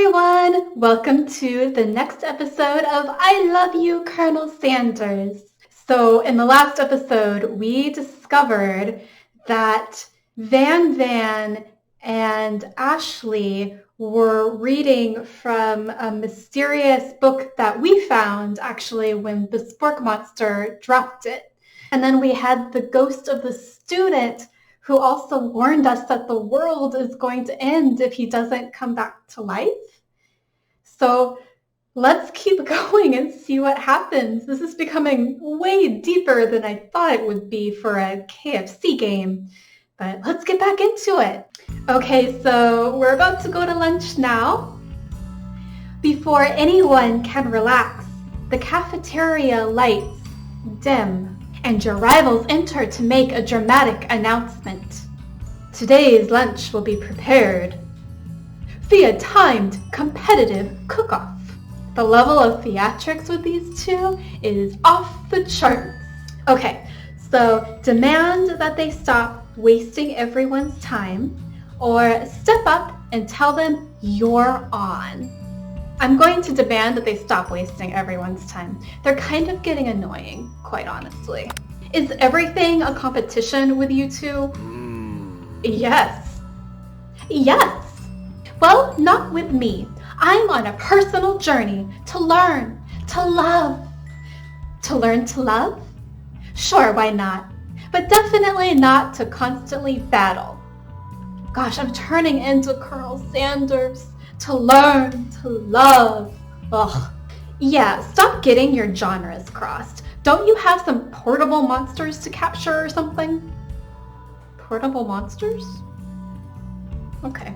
everyone! Welcome to the next episode of I Love You, Colonel Sanders. So in the last episode, we discovered that Van and Ashley were reading from a mysterious book that we found actually when the spork monster dropped it. And then we had the ghost of the student who also warned us that the world is going to end if he doesn't come back to life. So let's keep going and see what happens. This is becoming way deeper than I thought it would be for a KFC game, but let's get back into it. Okay, so we're about to go to lunch now. Before anyone can relax, the cafeteria lights dim and your rivals enter to make a dramatic announcement. Today's lunch will be prepared via timed competitive cook-off. The level of theatrics with these two is off the charts. Okay, so demand that they stop wasting everyone's time or step up and tell them you're on. I'm going to demand that they stop wasting everyone's time. They're kind of getting annoying, quite honestly. Is everything a competition with you two? Yes. Yes. Well, not with me. I'm on a personal journey to learn, to love. To learn to love? Sure, why not? But definitely not to constantly battle. Gosh, I'm turning into Colonel Sanders. To learn, to love. Ugh. Yeah, stop getting your genres crossed. Don't you have some portable monsters to capture or something? Portable monsters? Okay.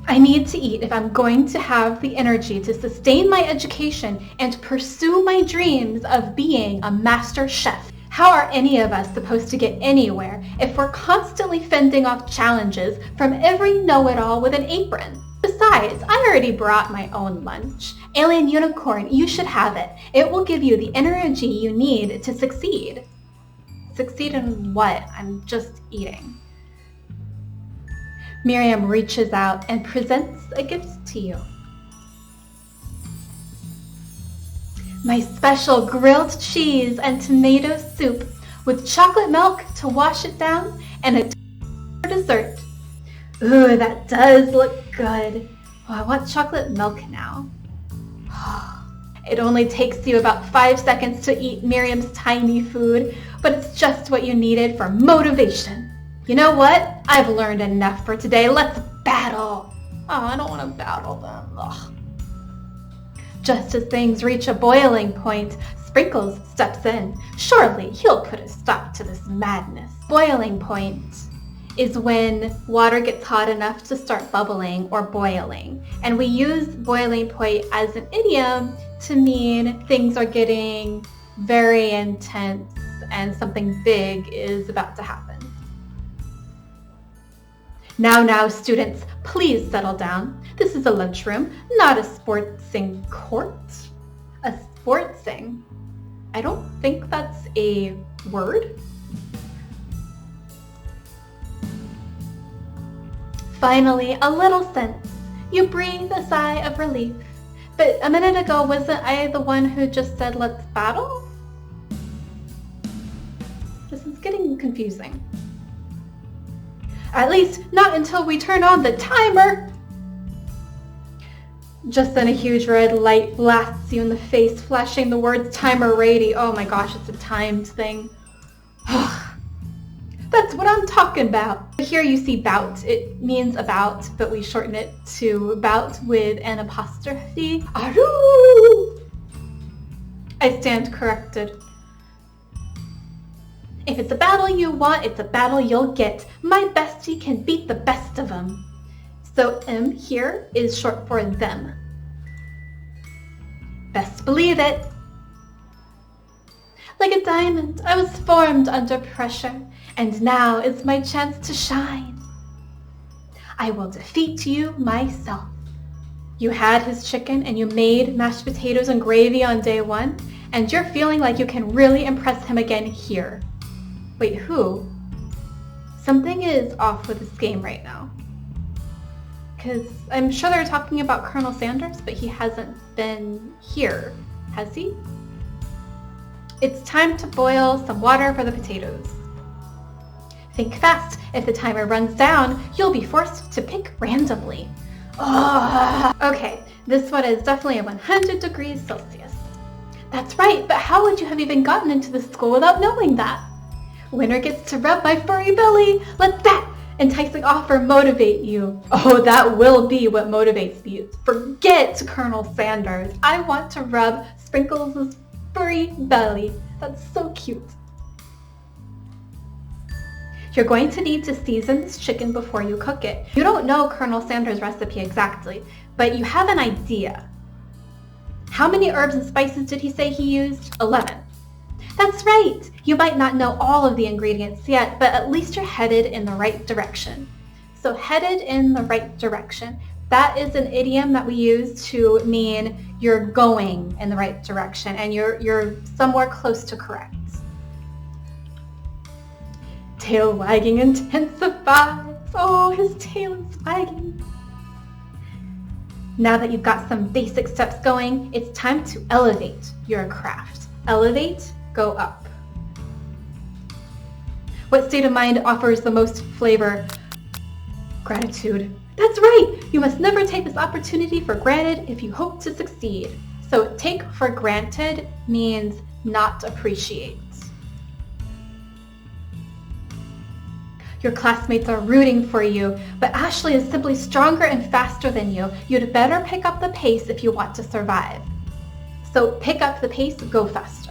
I need to eat if I'm going to have the energy to sustain my education and pursue my dreams of being a master chef. How are any of us supposed to get anywhere if we're constantly fending off challenges from every know-it-all with an apron? Besides, I already brought my own lunch. Alien Unicorn, you should have it. It will give you the energy you need to succeed. Succeed in what? I'm just eating. Miriam reaches out and presents a gift to you. My special grilled cheese and tomato soup with chocolate milk to wash it down and a dessert. Ooh, that does look good. Oh, I want chocolate milk now. It only takes you about 5 seconds to eat Miriam's tiny food, but it's just what you needed for motivation. You know what? I've learned enough for today. Let's battle. Oh, I don't want to battle them. Ugh. Just as things reach a boiling point, Sprinkles steps in. Surely he'll put a stop to this madness. Boiling point is when water gets hot enough to start bubbling or boiling. And we use boiling point as an idiom to mean things are getting very intense and something big is about to happen. Now, students, please settle down. This is a lunchroom, not a sportsing court. A sportsing? I don't think that's a word. Finally, a little sense. You breathe a sigh of relief. But a minute ago, wasn't I the one who just said, let's battle? This is getting confusing. At least, not until we turn on the timer. Just then a huge red light blasts you in the face, flashing the words timer ready. Oh my gosh, it's a timed thing. That's what I'm talking about. Here you see bout. It means about, but we shorten it to bout with an apostrophe. Aroo! I stand corrected. If it's a battle you want, it's a battle you'll get. My bestie can beat the best of them. So M here is short for them. Best believe it. Like a diamond, I was formed under pressure, and now is my chance to shine. I will defeat you myself. You had his chicken and you made mashed potatoes and gravy on day one, and you're feeling like you can really impress him again here. Wait, who? Something is off with this game right now. Because I'm sure they're talking about Colonel Sanders, but he hasn't been here, has he? It's time to boil some water for the potatoes. Think fast. If the timer runs down, you'll be forced to pick randomly. Oh, okay, this one is definitely a 100 degrees Celsius. That's right, but how would you have even gotten into this school without knowing that? Winner gets to rub my furry belly. Let that enticing offer motivate you. Oh, that will be what motivates you. Forget Colonel Sanders. I want to rub Sprinkles' furry belly. That's so cute. You're going to need to season this chicken before you cook it. You don't know Colonel Sanders' recipe exactly, but you have an idea. How many herbs and spices did he say he used? 11. That's right! You might not know all of the ingredients yet, but at least you're headed in the right direction. So headed in the right direction, that is an idiom that we use to mean you're going in the right direction and you're somewhere close to correct. Tail wagging intensifies. Oh, his tail is wagging. Now that you've got some basic steps going, it's time to elevate your craft. Elevate, go up. What state of mind offers the most flavor? Gratitude. That's right! You must never take this opportunity for granted if you hope to succeed. So take for granted means not appreciate. Your classmates are rooting for you, but Ashley is simply stronger and faster than you. You'd better pick up the pace if you want to survive. So pick up the pace, go faster.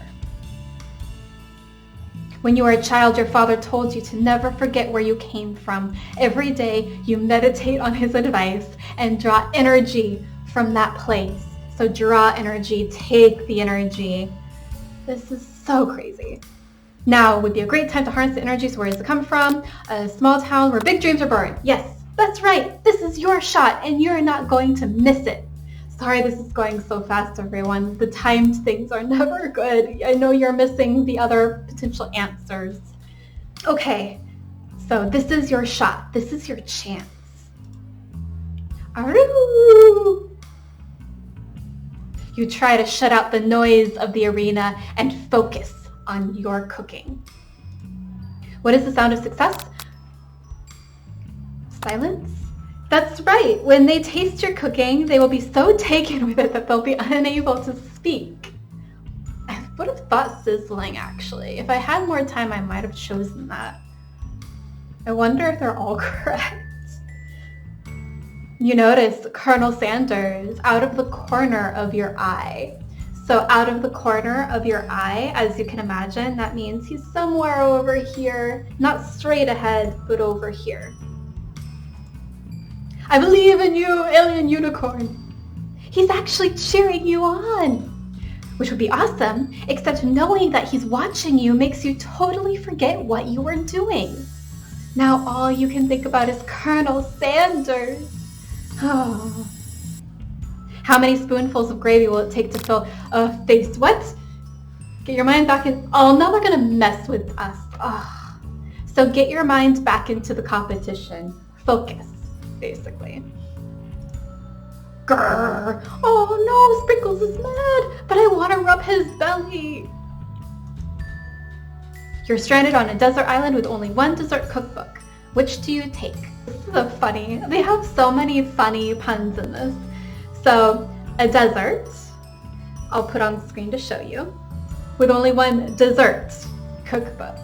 When you were a child, your father told you to never forget where you came from. Every day you meditate on his advice and draw energy from that place. So draw energy, take the energy. This is so crazy. Now would be a great time to harness the energy. So where does it come from? A small town where big dreams are born. Yes, that's right. This is your shot and you're not going to miss it. Sorry this is going so fast, everyone. The timed things are never good. I know you're missing the other potential answers. Okay, so this is your shot. This is your chance. Aroo! You try to shut out the noise of the arena and focus on your cooking. What is the sound of success? Silence? That's right. When they taste your cooking, they will be so taken with it that they'll be unable to speak. I would have thought sizzling, actually. If I had more time, I might have chosen that. I wonder if they're all correct. You notice Colonel Sanders out of the corner of your eye. So out of the corner of your eye, as you can imagine, that means he's somewhere over here, not straight ahead, but over here. I believe in you, alien unicorn. He's actually cheering you on, which would be awesome, except knowing that he's watching you makes you totally forget what you were doing. Now all you can think about is Colonel Sanders. Oh. How many spoonfuls of gravy will it take to fill a face? What? Get your mind back in. Oh, now they're going to mess with us. Oh. So get your mind back into the competition. Focus, basically. Grrr. Oh no, Sprinkles is mad, but I want to rub his belly. You're stranded on a desert island with only one dessert cookbook. Which do you take? This is so funny. They have so many funny puns in this. So, a desert, I'll put on the screen to show you, with only one dessert cookbook.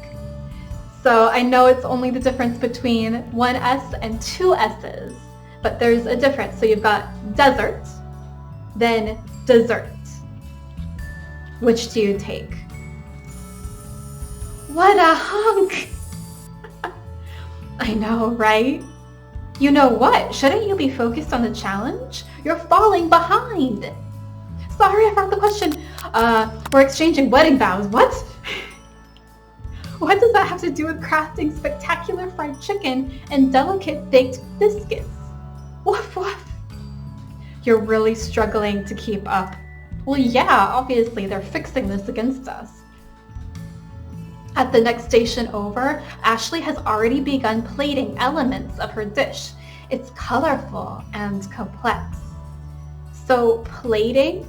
So I know it's only the difference between one S and two S's, but there's a difference. So you've got desert, then dessert. Which do you take? What a hunk! I know, right? You know what? Shouldn't you be focused on the challenge? You're falling behind. Sorry, I forgot the question. We're exchanging wedding vows. What? What does that have to do with crafting spectacular fried chicken and delicate baked biscuits? Woof woof. You're really struggling to keep up. Well, yeah, obviously they're fixing this against us. At the next station over, Ashley has already begun plating elements of her dish. It's colorful and complex. So plating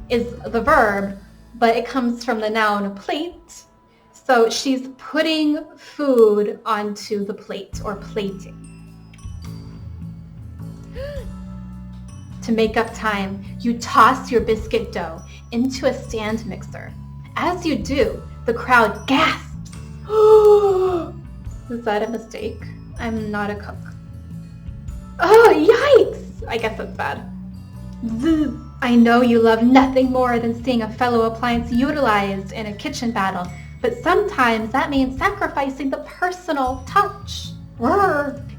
is the verb, but it comes from the noun plate. So she's putting food onto the plate, or plating. To make up time, you toss your biscuit dough into a stand mixer. As you do, the crowd gasps. Was that a mistake? I'm not a cook. Oh, yikes! I guess that's bad. I know you love nothing more than seeing a fellow appliance utilized in a kitchen battle, but sometimes that means sacrificing the personal touch.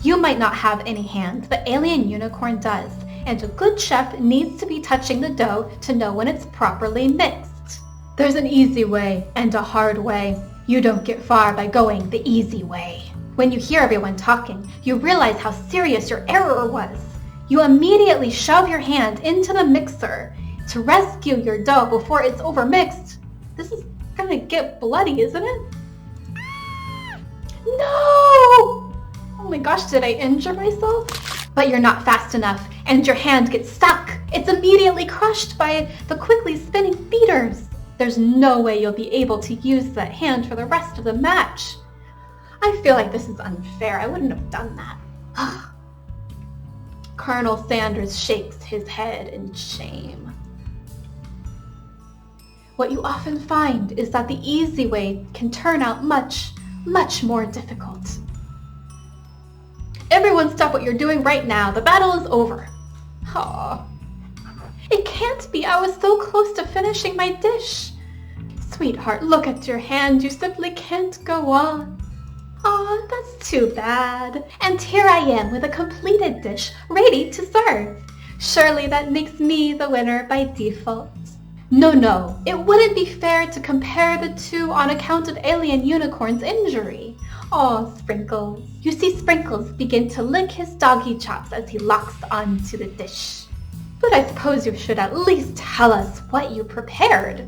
You might not have any hand, but Alien Unicorn does, and a good chef needs to be touching the dough to know when it's properly mixed. There's an easy way and a hard way. You don't get far by going the easy way. When you hear everyone talking, you realize how serious your error was. You immediately shove your hand into the mixer to rescue your dough before it's overmixed. This is gonna get bloody, isn't it? No! Oh my gosh, did I injure myself? But you're not fast enough, and your hand gets stuck. It's immediately crushed by the quickly spinning beaters. There's no way you'll be able to use that hand for the rest of the match. I feel like this is unfair. I wouldn't have done that. Colonel Sanders shakes his head in shame. What you often find is that the easy way can turn out much, much more difficult. Everyone stop what you're doing right now. The battle is over. Aw. It can't be. I was so close to finishing my dish. Sweetheart, look at your hand. You simply can't go on. Aw, that's too bad. And here I am with a completed dish ready to serve. Surely that makes me the winner by default. No, it wouldn't be fair to compare the two on account of Alien Unicorn's injury. Aw, Sprinkles. You see Sprinkles begin to lick his doggy chops as he locks onto the dish. But I suppose you should at least tell us what you prepared.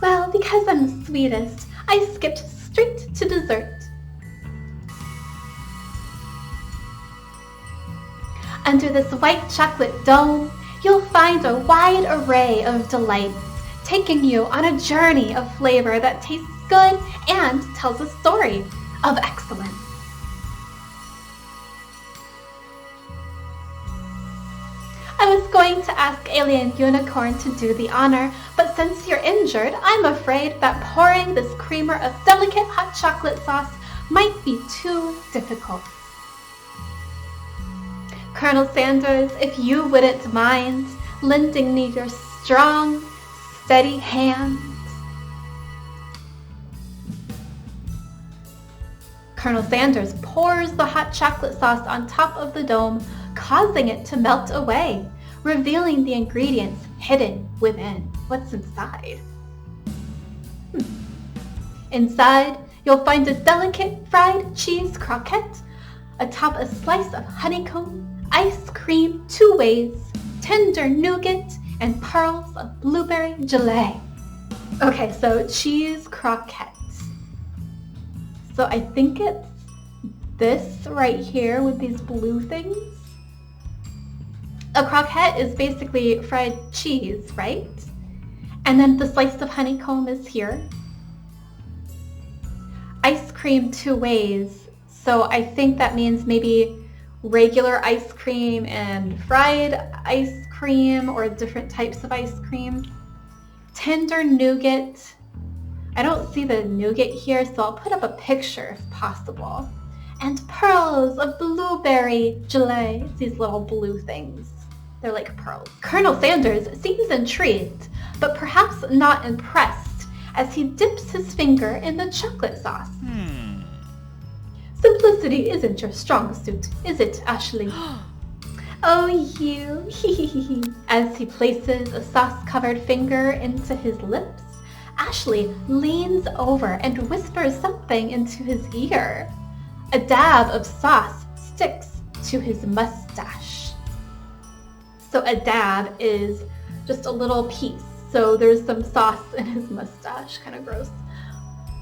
Well, because I'm the sweetest, I skipped straight to dessert. Under this white chocolate dome, you'll find a wide array of delights, taking you on a journey of flavor that tastes good and tells a story of excellence. I was going to ask Alien Unicorn to do the honor, but since you're injured, I'm afraid that pouring this creamer of delicate hot chocolate sauce might be too difficult. Colonel Sanders, if you wouldn't mind lending me your strong, steady hand. Colonel Sanders pours the hot chocolate sauce on top of the dome, causing it to melt away, revealing the ingredients hidden within. What's inside? Inside, you'll find a delicate fried cheese croquette, atop a slice of honeycomb, ice cream 2 ways, tender nougat, and pearls of blueberry gelée. Okay, so cheese croquette. So I think it's this right here with these blue things. A croquette is basically fried cheese, right? And then the slice of honeycomb is here. Ice cream 2 ways. So I think that means maybe regular ice cream and fried ice cream, or different types of ice cream. Tender nougat. I don't see the nougat here, so I'll put up a picture if possible. And pearls of blueberry gelée. It's these little blue things. They're like pearls. Colonel Sanders seems intrigued, but perhaps not impressed, as he dips his finger in the chocolate sauce. Simplicity isn't your strong suit, is it, Ashley? Oh, you. As he places a sauce-covered finger into his lips, Ashley leans over and whispers something into his ear. A dab of sauce sticks to his mustache. So a dab is just a little piece. So there's some sauce in his mustache. Kind of gross.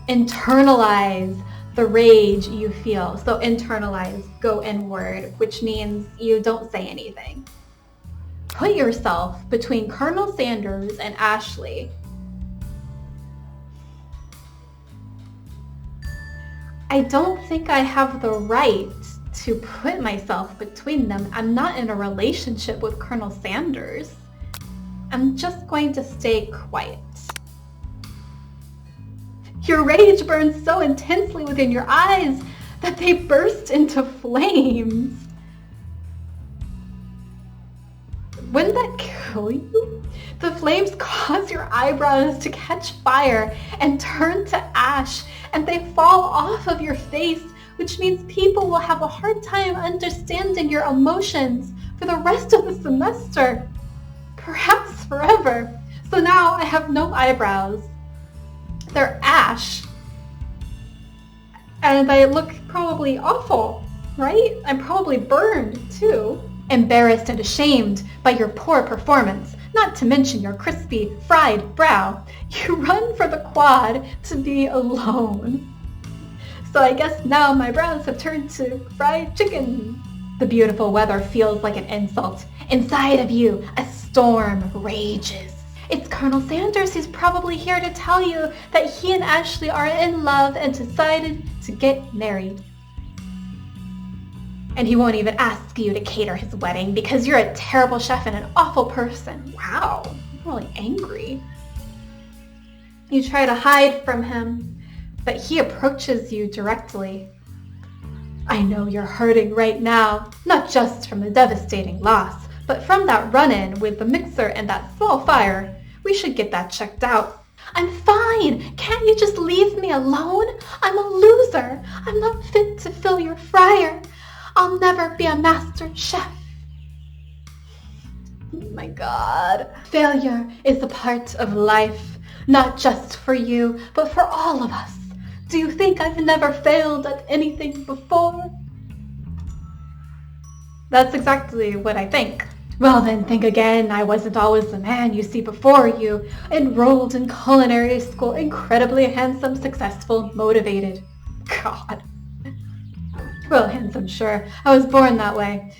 Internalize the rage you feel. So internalize, go inward, which means you don't say anything. Put yourself between Colonel Sanders and Ashley. I don't think I have the right to put myself between them. I'm not in a relationship with Colonel Sanders. I'm just going to stay quiet. Your rage burns so intensely within your eyes that they burst into flames. Wouldn't that kill you? The flames cause your eyebrows to catch fire and turn to ash, and they fall off of your face, which means people will have a hard time understanding your emotions for the rest of the semester, perhaps forever. So now I have no eyebrows. They're ash, and I look probably awful, right? I'm probably burned too. Embarrassed and ashamed by your poor performance, not to mention your crispy, fried brow, you run for the quad to be alone. So I guess now my brows have turned to fried chicken. The beautiful weather feels like an insult. Inside of you, a storm rages. It's Colonel Sanders who's probably here to tell you that he and Ashley are in love and decided to get married. And he won't even ask you to cater his wedding because you're a terrible chef and an awful person. Wow, I'm really angry. You try to hide from him, but he approaches you directly. I know you're hurting right now, not just from the devastating loss, but from that run-in with the mixer and that small fire. We should get that checked out. I'm fine. Can't you just leave me alone? I'm a loser. I'm not fit to fill your fryer. I'll never be a master chef. Oh my God. Failure is a part of life, not just for you, but for all of us. Do you think I've never failed at anything before? That's exactly what I think. Well then, think again. I wasn't always the man you see before you. Enrolled in culinary school, incredibly handsome, successful, motivated. God. Well, handsome, sure. I was born that way.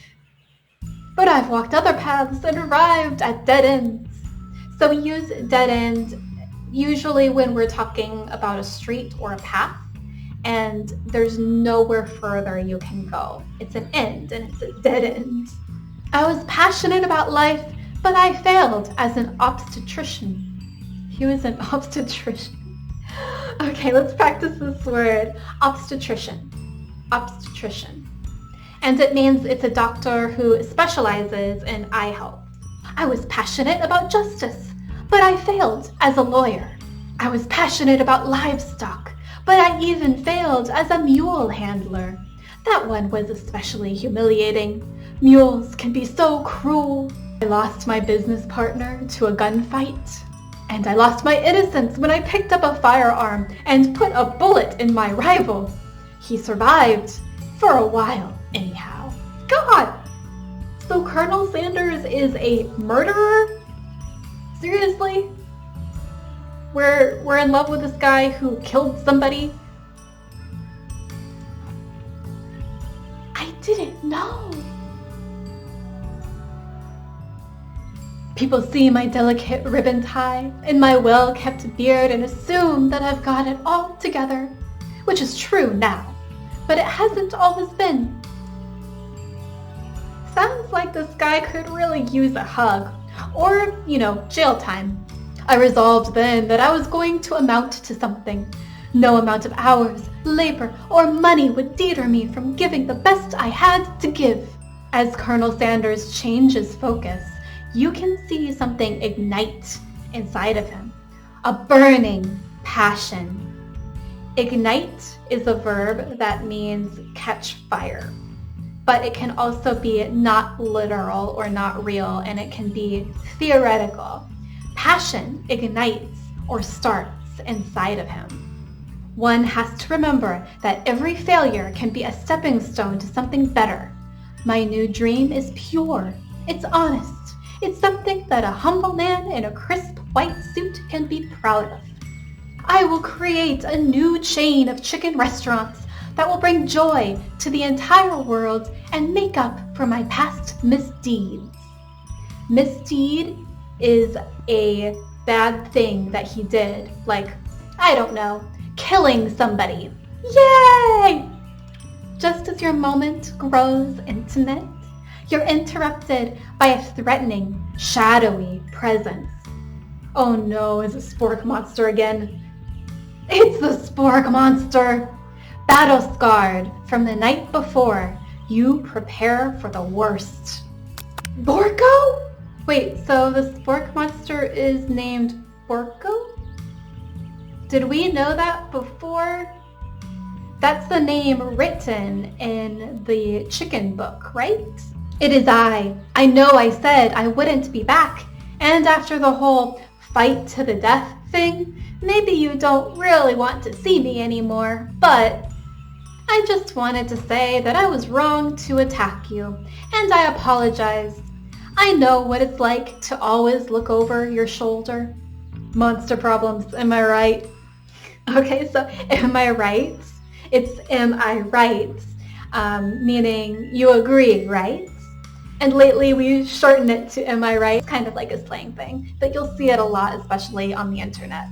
But I've walked other paths and arrived at dead ends. So we use dead end usually when we're talking about a street or a path, and there's nowhere further you can go. It's an end, and it's a dead end. I was passionate about life, but I failed as an obstetrician. He was an obstetrician. Okay, let's practice this word. Obstetrician. Obstetrician. And it means it's a doctor who specializes in eye health. I was passionate about justice, but I failed as a lawyer. I was passionate about livestock, but I even failed as a mule handler. That one was especially humiliating. Mules can be so cruel. I lost my business partner to a gunfight, and I lost my innocence when I picked up a firearm and put a bullet in my rival. He survived for a while, anyhow. God! So Colonel Sanders is a murderer? Seriously? We're in love with this guy who killed somebody? I didn't know. People see my delicate ribbon tie and my well-kept beard and assume that I've got it all together, which is true now. But it hasn't always been. Sounds like this guy could really use a hug, or, jail time. I resolved then that I was going to amount to something. No amount of hours, labor, or money would deter me from giving the best I had to give. As Colonel Sanders changes focus, you can see something ignite inside of him. A burning passion. Ignite is a verb that means catch fire, but it can also be not literal or not real, and it can be theoretical. Passion ignites or starts inside of him. One has to remember that every failure can be a stepping stone to something better. My new dream is pure. It's honest. It's something that a humble man in a crisp white suit can be proud of. I will create a new chain of chicken restaurants that will bring joy to the entire world and make up for my past misdeeds. Misdeed is a bad thing that he did, like, I don't know, killing somebody. Yay! Just as your moment grows intimate, you're interrupted by a threatening, shadowy presence. Oh no, is it Spork Monster again? It's the Spork Monster! Battle-scarred from the night before, you prepare for the worst. Borko? Wait, so the Spork Monster is named Borko? Did we know that before? That's the name written in the chicken book, right? It is I. I know I said I wouldn't be back, and after the whole fight to the death thing, maybe you don't really want to see me anymore, but I just wanted to say that I was wrong to attack you, and I apologize. I know what it's like to always look over your shoulder. Monster problems, am I right? Okay, so am I right? It's am I right, meaning you agree, right? And lately we shorten it to am I right? It's kind of like a slang thing, but you'll see it a lot, especially on the internet.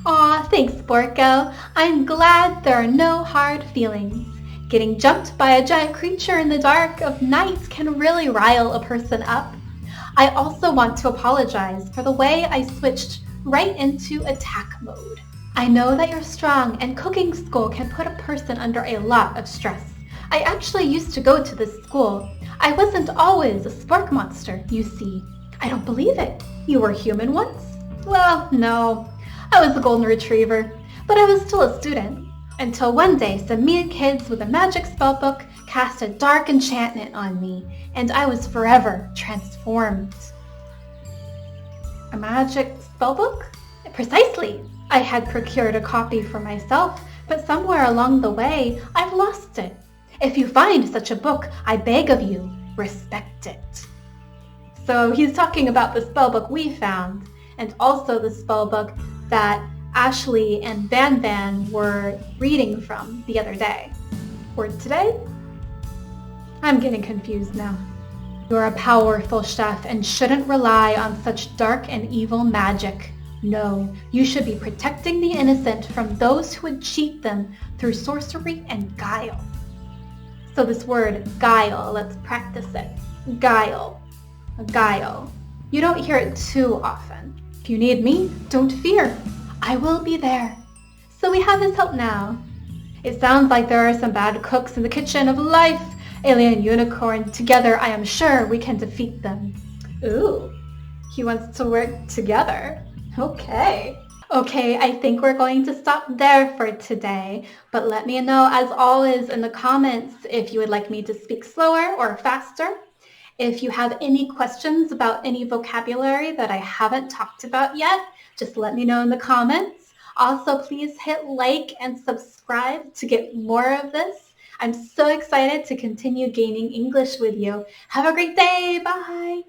Aw, thanks, Borko. I'm glad there are no hard feelings. Getting jumped by a giant creature in the dark of night can really rile a person up. I also want to apologize for the way I switched right into attack mode. I know that you're strong and cooking school can put a person under a lot of stress. I actually used to go to this school. I wasn't always a Spork Monster, you see. I don't believe it. You were human once? Well, no. I was a golden retriever, but I was still a student. Until one day, some mean kids with a magic spellbook cast a dark enchantment on me, and I was forever transformed. A magic spellbook? Precisely. I had procured a copy for myself, but somewhere along the way, I've lost it. If you find such a book, I beg of you, respect it. So he's talking about the spellbook we found, and also the spellbook that Ashley and Van Van were reading from the other day. Or today? I'm getting confused now. You're a powerful chef and shouldn't rely on such dark and evil magic. No, you should be protecting the innocent from those who would cheat them through sorcery and guile. So this word guile, let's practice it. Guile. Guile. You don't hear it too often. If you need me, don't fear. I will be there. So we have his help now. It sounds like there are some bad cooks in the kitchen of life. Alien Unicorn, together I am sure we can defeat them. Ooh, he wants to work together. Okay, I think we're going to stop there for today, but let me know as always in the comments if you would like me to speak slower or faster. If you have any questions about any vocabulary that I haven't talked about yet, just let me know in the comments. Also, please hit like and subscribe to get more of this. I'm so excited to continue gaining English with you. Have a great day. Bye.